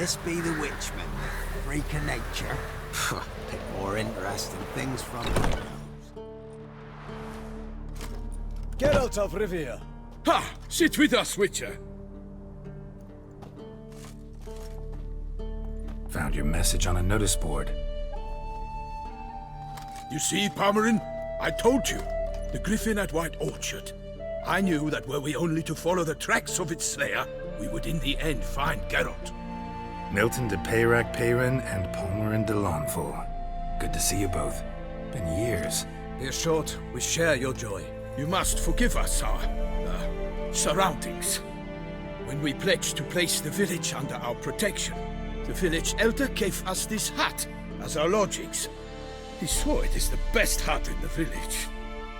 This be the witchman, freak of nature. Pick more interesting things from the Geralt of Rivia. Ha! Sit with us, Witcher. Found your message on a notice board. You see, Palmerin, I told you. The griffin at White Orchard. I knew that were we only to follow the tracks of its slayer, we would in the end find Geralt. Milton de Peyrac-Peyran and Palmerin de Launfal. Good to see you both. Been years. Be assured, we share your joy. You must forgive us our surroundings. When we pledged to place the village under our protection, the village elder gave us this hut as our lodgings. He swore it is the best hut in the village.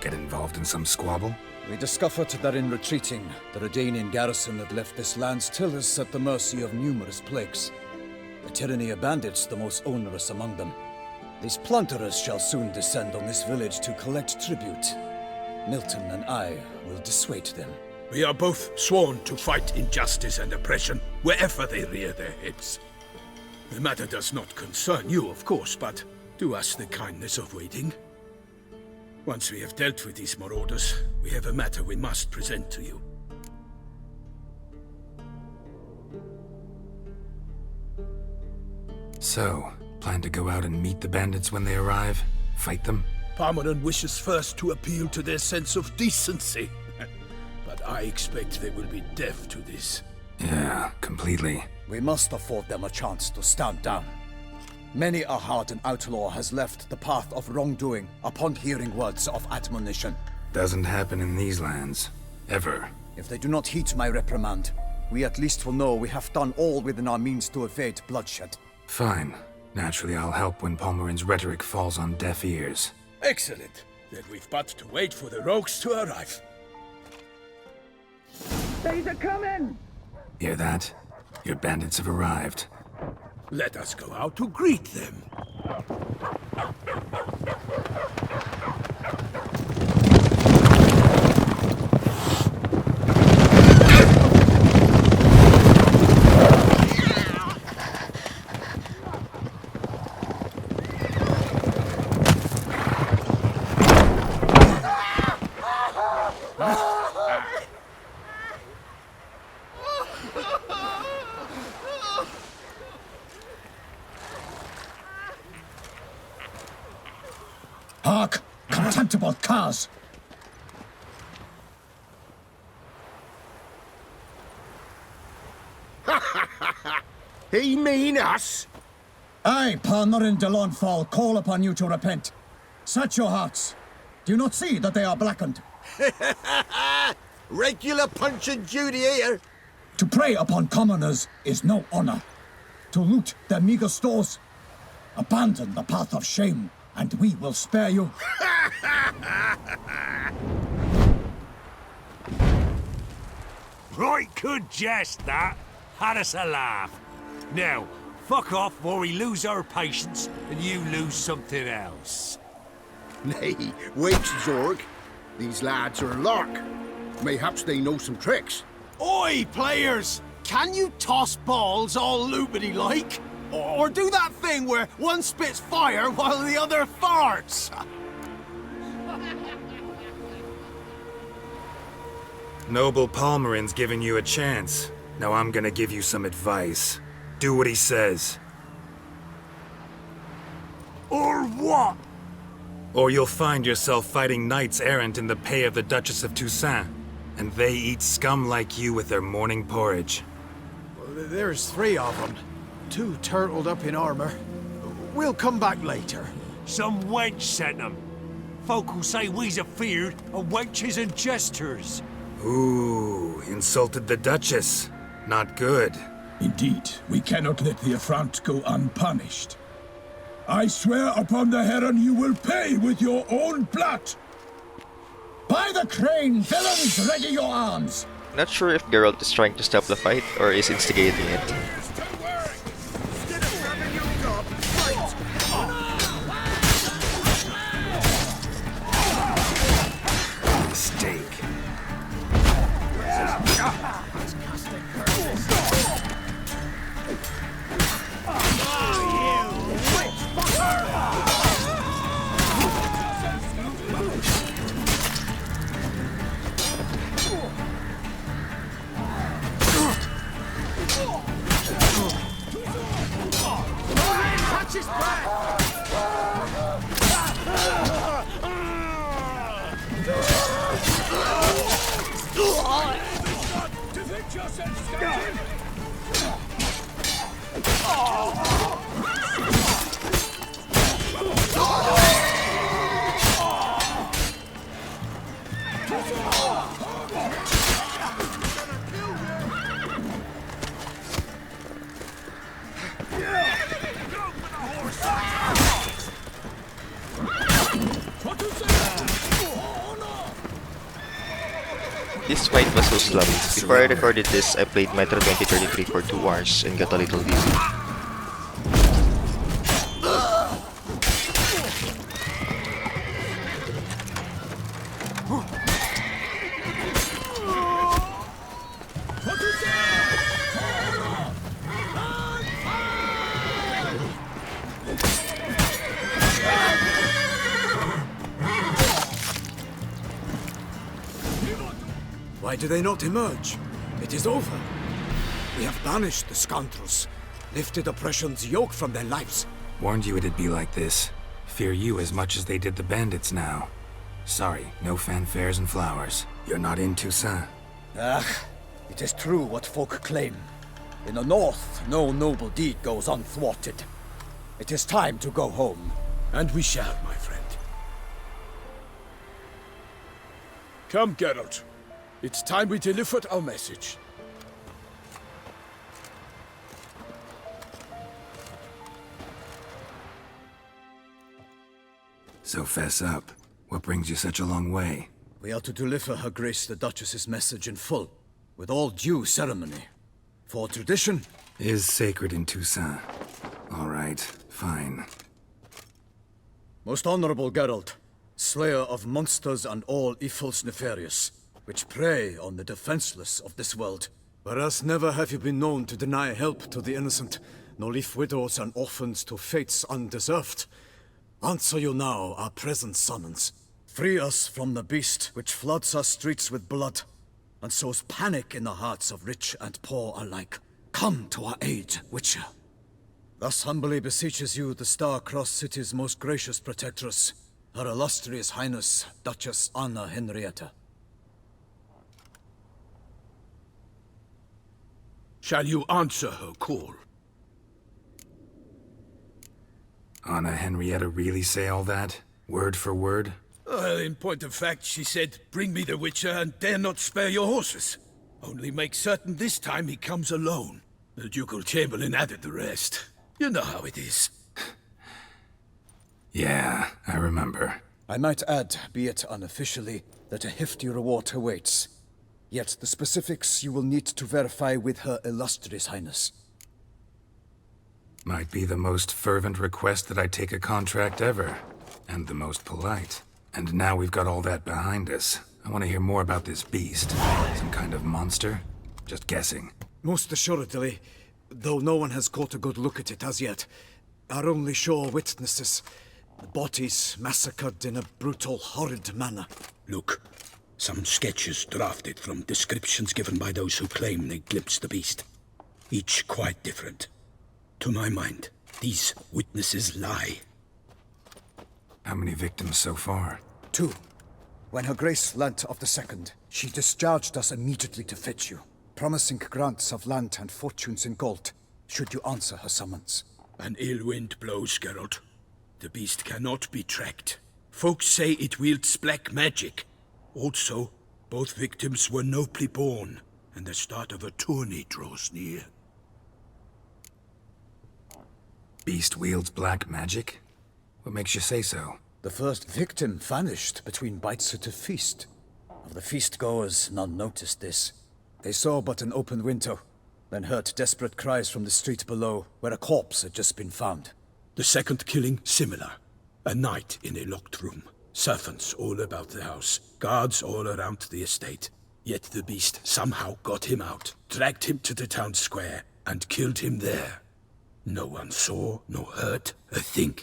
Get involved in some squabble? We discovered that in retreating, the Redanian garrison had left this land's tillers at the mercy of numerous plagues. The tyranny of bandits the most onerous among them. These plunderers shall soon descend on this village to collect tribute. Milton and I will dissuade them. We are both sworn to fight injustice and oppression wherever they rear their heads. The matter does not concern you, of course, but do us the kindness of waiting. Once we have dealt with these marauders, we have a matter we must present to you. So, plan to go out and meet the bandits when they arrive? Fight them? Palmerin wishes first to appeal to their sense of decency. But I expect they will be deaf to this. Yeah, completely. We must afford them a chance to stand down. Many a hardened outlaw has left the path of wrongdoing upon hearing words of admonition. Doesn't happen in these lands. Ever. If they do not heed my reprimand, we at least will know we have done all within our means to evade bloodshed. Fine. Naturally, I'll help when Palmerin's rhetoric falls on deaf ears. Excellent. Then we've but to wait for the rogues to arrive. They's a coming! Hear that? Your bandits have arrived. Let us go out to greet them. Hark! Contemptible curs! He mean us? I, Palmerin de Launfal, call upon you to repent. Search your hearts. Do you not see that they are blackened? Regular punch and duty here. To prey upon commoners is no honor. To loot their meager stores, abandon the path of shame, and we will spare you. Right good jest, that. Had us a laugh. Now, fuck off before we lose our patience and you lose something else. Nay, wait, Zorg. These lads are lark. Mayhaps they know some tricks. Oi, players! Can you toss balls all loopity-like? Or do that thing where one spits fire while the other farts? Noble Palmerin's giving you a chance. Now I'm gonna give you some advice. Do what he says. Or what? Or you'll find yourself fighting knights errant in the pay of the Duchess of Toussaint. And they eat scum like you with their morning porridge. There's 3 of them. 2 turtled up in armor. We'll come back later. Some wench sent them. Folk will say we's afeard of wenches and jesters. Ooh, insulted the Duchess. Not good. Indeed, we cannot let the affront go unpunished. I swear upon the Heron you will pay with your own blood! By the crane, villains, ready your arms! Not sure if Geralt is trying to stop the fight or is instigating it. Mistake. Watch his back! Defend yourself, Skeleton! This fight was so sloppy. Before I recorded this, I played Metro 2033 for 2 hours and got a little dizzy. Why do they not emerge? It is over. We have banished the scoundrels, lifted oppression's yoke from their lives. Warned you it'd be like this. Fear you as much as they did the bandits now. Sorry, no fanfares and flowers. You're not in Toussaint. Ah, it is true what folk claim. In the north, no noble deed goes unthwarted. It is time to go home. And we shall, my friend. Come, Geralt. It's time we delivered our message. So fess up. What brings you such a long way? We are to deliver Her Grace the Duchess's message in full, with all due ceremony. For tradition Is sacred in Toussaint. All right, fine. Most honorable Geralt, slayer of monsters and all evils nefarious, which prey on the defenseless of this world. Whereas never have you been known to deny help to the innocent, nor leave widows and orphans to fates undeserved. Answer you now our present summons. Free us from the beast which floods our streets with blood, and sows panic in the hearts of rich and poor alike. Come to our aid, Witcher. Thus humbly beseeches you the star-crossed city's most gracious protectress, Her Illustrious Highness, Duchess Anna Henrietta. Shall you answer her call? Anna Henrietta really say all that? Word for word? Well, in point of fact, she said, bring me the Witcher and dare not spare your horses. Only make certain this time he comes alone. The Ducal Chamberlain added the rest. You know how it is. Yeah, I remember. I might add, be it unofficially, that a hefty reward awaits. Yet the specifics you will need to verify with Her Illustrious Highness. Might be the most fervent request that I take a contract ever. And the most polite. And now we've got all that behind us. I want to hear more about this beast. Some kind of monster? Just guessing. Most assuredly, though no one has caught a good look at it as yet. Our only sure witnesses. The bodies massacred in a brutal, horrid manner. Look, some sketches drafted from descriptions given by those who claim they glimpsed the beast. Each quite different. To my mind, these witnesses lie. How many victims so far? 2. When Her Grace learnt of the second, she discharged us immediately to fetch you, promising grants of land and fortunes in gold, should you answer her summons. An ill wind blows, Geralt. The beast cannot be tracked. Folks say it wields black magic. Also, both victims were nobly born, and the start of a tourney draws near. Beast wields black magic? What makes you say so? The first victim vanished between bites at a feast. Of the feast-goers, none noticed this. They saw but an open window, then heard desperate cries from the street below, where a corpse had just been found. The second killing, similar. A night in a locked room. Servants all about the house. Guards all around the estate. Yet the beast somehow got him out, dragged him to the town square, and killed him there. No one saw, nor heard a thing.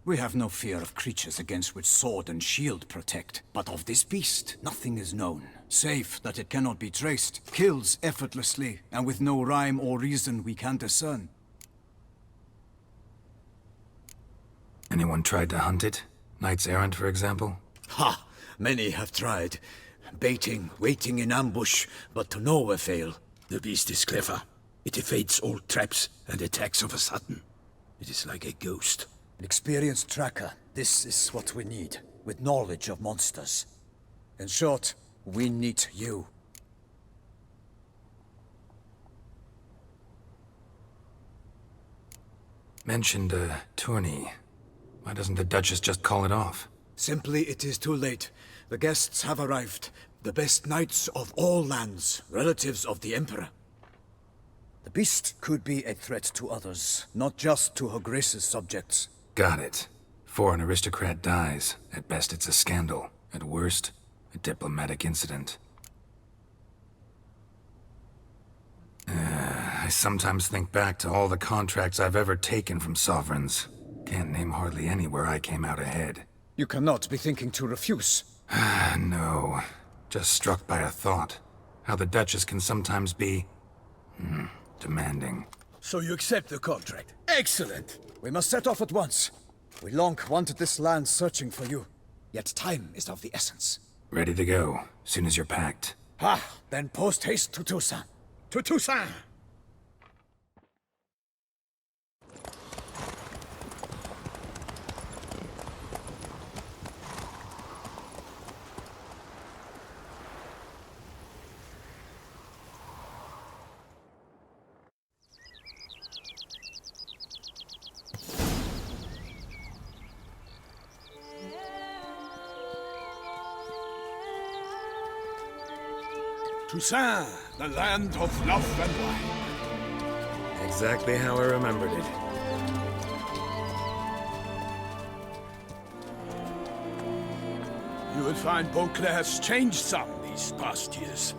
We have no fear of creatures against which sword and shield protect. But of this beast, nothing is known. Save that it cannot be traced, kills effortlessly, and with no rhyme or reason we can discern. Anyone tried to hunt it? Knights errant, for example? Ha! Many have tried. Baiting, waiting in ambush, but to no avail. The beast is clever. It evades all traps and attacks of a sudden. It is like a ghost. An experienced tracker. This is what we need, with knowledge of monsters. In short, we need you. Mentioned a tourney. Why doesn't the Duchess just call it off? Simply, it is too late. The guests have arrived. The best knights of all lands, relatives of the Emperor. The beast could be a threat to others, not just to Her Grace's subjects. Got it. Before an aristocrat dies, at best it's a scandal. At worst, a diplomatic incident. I sometimes think back to all the contracts I've ever taken from sovereigns. Can't name hardly any where I came out ahead. You cannot be thinking to refuse. No. Just struck by a thought. How the Duchess can sometimes be... demanding. So you accept the contract. Excellent! We must set off at once. We long wanted this land searching for you. Yet time is of the essence. Ready to go, soon as you're packed. Then post haste to Toussaint. To Toussaint! Toussaint, the land of love and wine. Exactly how I remembered it. You will find Beauclair has changed some these past years.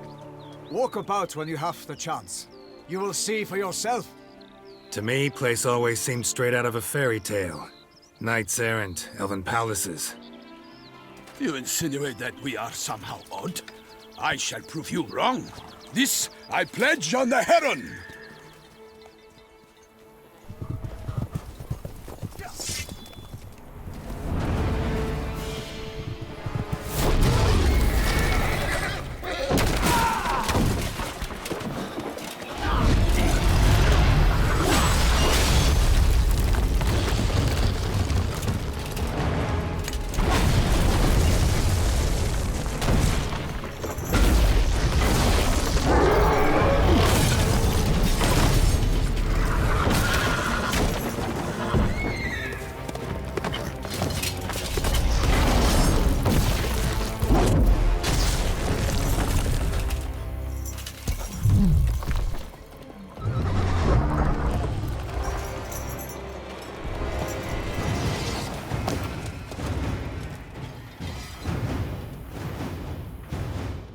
Walk about when you have the chance. You will see for yourself. To me, place always seemed straight out of a fairy tale. Knights errant, elven palaces. You insinuate that we are somehow odd? I shall prove you wrong. This I pledge on the Heron!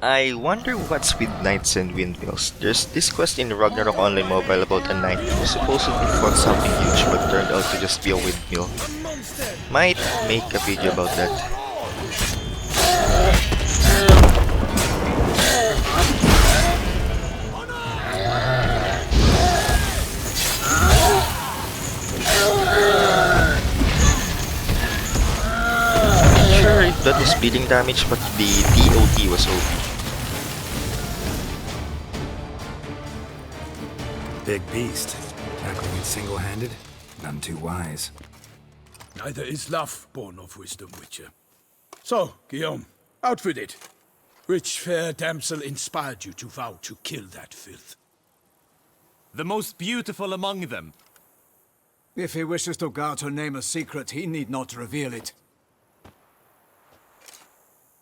I wonder what's with knights and windmills. There's this quest in Ragnarok Online Mobile about a knight who supposedly fought something huge but turned out to just be a windmill. Might make a video about that. Not sure if that was bleeding damage, but the DOT was OP. Big beast. Tackling it single-handed? None too wise. Neither is love born of wisdom, Witcher. So, Guillaume, out with it. Which fair damsel inspired you to vow to kill that filth? The most beautiful among them. If he wishes to guard her name a secret, he need not reveal it.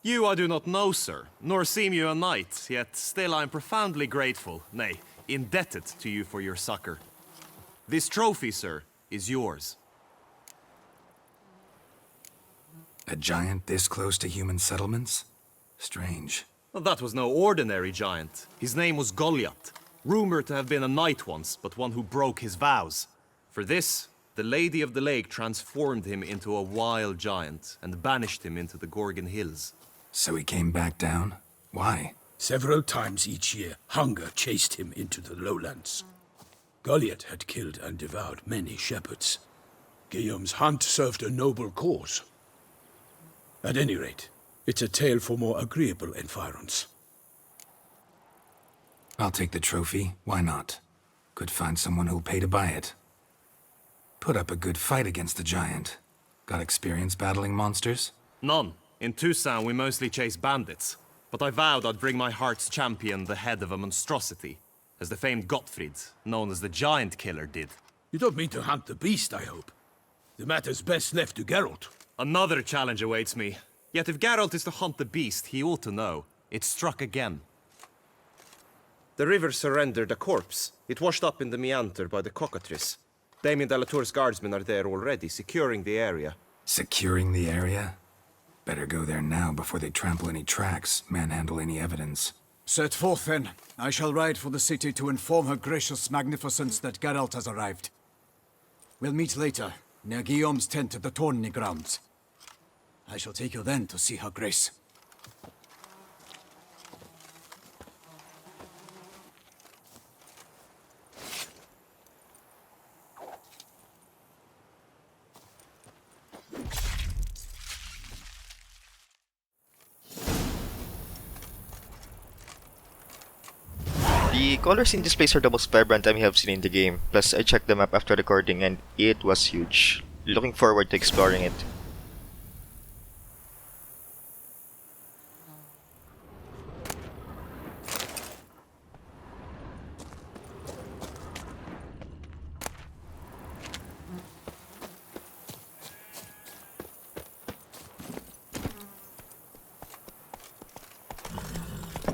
You I do not know, sir, nor seem you a knight, yet still I am profoundly grateful, nay, indebted to you for your succor. This trophy, sir, is yours. A giant this close to human settlements? Strange. Well, that was no ordinary giant. His name was Goliath, rumored to have been a knight once, but one who broke his vows. For this, the Lady of the Lake transformed him into a wild giant and banished him into the Gorgon Hills. So he came back down? Why? Several times each year, hunger chased him into the lowlands. Goliath had killed and devoured many shepherds. Guillaume's hunt served a noble cause. At any rate, it's a tale for more agreeable environs. I'll take the trophy. Why not? Could find someone who'll pay to buy it. Put up a good fight against the giant. Got experience battling monsters? None. In Toussaint, we mostly chase bandits. But I vowed I'd bring my heart's champion the head of a monstrosity, as the famed Gottfried, known as the Giant Killer, did. You don't mean to hunt the beast, I hope. The matter's best left to Geralt. Another challenge awaits me. Yet if Geralt is to hunt the beast, he ought to know. It struck again. The river surrendered a corpse. It washed up in the meander by the cockatrice. Damien de la Tour's guardsmen are there already, securing the area. Securing the area? Better go there now before they trample any tracks, manhandle any evidence. Set forth, then. I shall ride for the city to inform her gracious magnificence that Geralt has arrived. We'll meet later, near Guillaume's tent at the Tourney grounds. I shall take you then to see her grace. The colors in this place are the most vibrant I have seen in the game, plus I checked the map after recording and it was huge. Looking forward to exploring it.